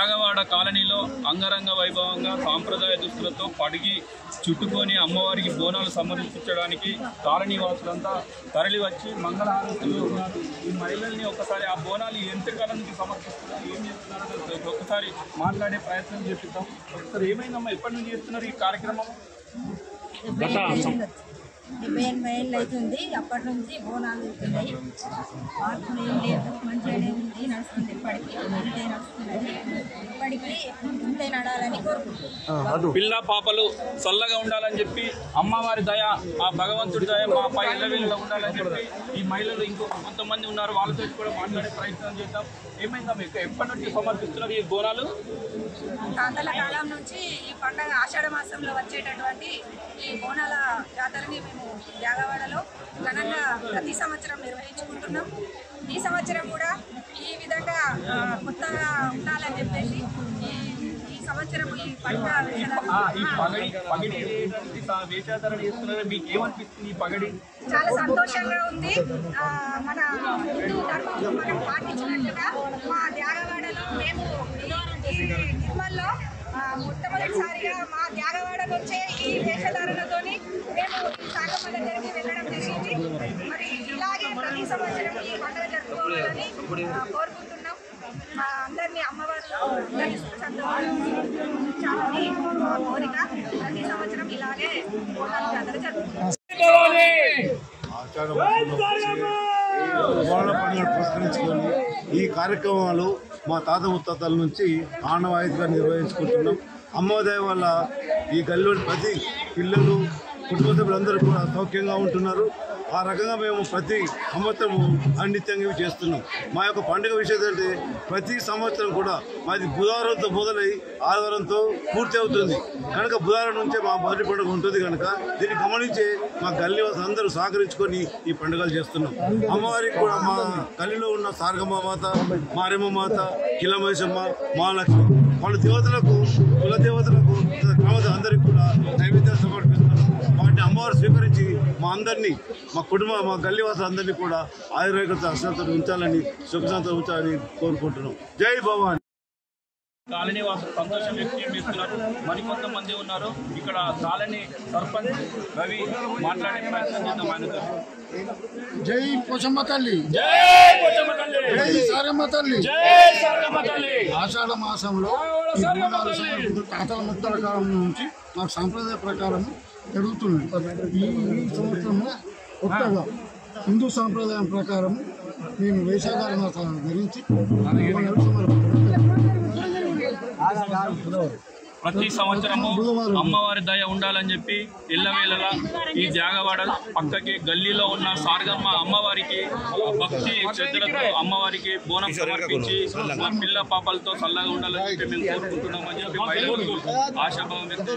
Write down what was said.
త్యాగవాడ కాలనీలో అంగరంగ వైభవంగా సాంప్రదాయ దుస్తులతో పడిగి చుట్టుకొని అమ్మవారికి బోనాలు సమర్పించడానికి కాలనీ వాసులంతా తరలి వచ్చి మంగళహారతులు ఉన్నారు. ఈ మహిళల్ని ఒకసారి ఆ బోనాలు ఎంతకాలానికి సమర్పిస్తున్నారు, ఏం చేస్తున్నారు ఒకసారి మాట్లాడే ప్రయత్నం చేపిద్దాం. ఒకసారి ఏమైందమ్మా, ఎప్పటి నుంచి చేస్తున్నారు ఈ కార్యక్రమం? 78 ఏళ్ళు అవుతుంది. అప్పటి నుంచి బోనాలు అవుతున్నాయి. మార్పు ఏం లేదు, మంచిగానే ఉంది, నడుస్తుంది. ఇప్పటికీ ఇంతే నడుస్తున్నది. ఇప్పటికీ ఇంతే నడాలని కోరుకుంటున్నాం. పిల్ల పాపలు చల్లగా ఉండాలని చెప్పి అమ్మవారి దయ, ఆ భగవంతుడి దయ మా పై ఇళ్ళ ఉండాలని చెప్పి ఈ మహిళలు ఇంకో కొంతమంది ఉన్నారు, వాళ్ళతో కూడా మాట్లాడే ప్రయత్నం చేద్దాం. ఏమైందా మీకు ఎప్పటి నుంచి సమర్పిస్తున్నారు ఈ బోనాలు? తాతల కాలం నుంచి ఈ పండుగ ఆషాఢ మాసంలో వచ్చేటటువంటి ఈ బోనాల జాతరని మేము త్యాగవాడలో ఘనంగా ప్రతి సంవత్సరం నిర్వహించుకుంటున్నాం. ఈ సంవత్సరం కూడా ఈ విధంగా కొత్తగా ఉండాలని చెప్పేసి ఈ సంవత్సరం ఈ పండుగ చాలా సంతోషంగా ఉంది. మన హిందూ ధర్మం మనం పాటించినట్టుగా మా త్యాగవాడలో మేము ఈ నిర్మల్లో మొట్టమొదటిసారిగా మా త్యాగవాడ నుంచే ఈ వేషధారణతోని మేము ఈ సాగమ్మ దగ్గరికి వెళ్ళడం జరిగింది. మరి ఇలాగే ప్రతి సంవత్సరం ఈ పండుగ జరుపుకోవాలని కోరుకుంటున్నాం. మా అందరినీ అమ్మవారు సంతోషించాలని మా కోరిక. ప్రతి సంవత్సరం ఇలాగే బోనాల జాతర జరుపుకుంటాం. బోనాల పండుగ పురస్కరించుకొని ఈ కార్యక్రమాలు మా తాత ముత్తాతల నుంచి ఆనవాయితీగా నిర్వహించుకుంటున్నాం. అమ్మోదయ వల్ల ఈ గల్లీలోని ప్రతి పిల్లలు కుటుంబ సభ్యులందరూ కూడా సౌఖ్యంగా ఉంటున్నారు. ఆ రకంగా మేము ప్రతి సంవత్సరము అన్నిత్యంగా చేస్తున్నాం. మా యొక్క పండుగ విషయం అంటే ప్రతి సంవత్సరం కూడా మాది బుధవారంతో మొదలై ఆదివారంతో పూర్తి అవుతుంది కనుక బుధవారం నుంచే మా మొదటి పండుగ ఉంటుంది కనుక దీన్ని గమనించి మా గల్లీ వాసులు అందరూ సహకరించుకొని ఈ పండుగలు చేస్తున్నాం. అమ్మవారికి కూడా మా గల్లీలో ఉన్న సారగమ్మ మాత, మారెమ్మ మాత, కిలమేశమ్మ, మహాలక్ష్మి వాళ్ళ దేవతలకు, కుల దేవతలకు, అందరికీ కూడా నైవేద్యాలు సమర్పిస్తున్నాం. వాటిని అమ్మవారు స్వీకరించి మా అందరినీ, మా కుటుంబ, మా గల్లీవాసులు అందరినీ కూడా ఆయుర్వేద అశ్రద్ధ ఉంచాలని, సుఖశాంతం ఉంచాలని కోరుకుంటున్నాం. జై భవాని. కాలనీ వాసులు సంతోషం వ్యక్తం చేస్తున్నారు. మరికొంతమంది ఉన్నారు. ఇక్కడ కాలనీ సర్పంచ్ రవి మాట్లాడే ప్రయత్నం చేద్దాం. ఆయనతో జై పోచమ్మ తల్లి, జై సారమ్మ తల్లి. ఆషాఢ మాసంలో తాతల ముత్తల కాలం నుంచి మాకు సాంప్రదాయ ప్రకారం జరుగుతుంది. ఈ సంవత్సరము కొత్తగా హిందూ సాంప్రదాయం ప్రకారం మేము వేషధారణ ధరించి ప్రతి సంవత్సరము అమ్మవారి దయ ఉండాలని చెప్పి ఇళ్ళవేళలా ఈ జాగవాడ పక్కకి గల్లీలో ఉన్న సారగమ్మ అమ్మవారికి భక్తి శ్రద్ధలతో అమ్మవారికి బోనం సమర్పించి మా పిల్ల పాపలతో చల్లగా ఉండాలని చెప్పి మేము కోరుకుంటున్నామని చెప్పి మహిళలకు ఆశాభావం వ్యక్తం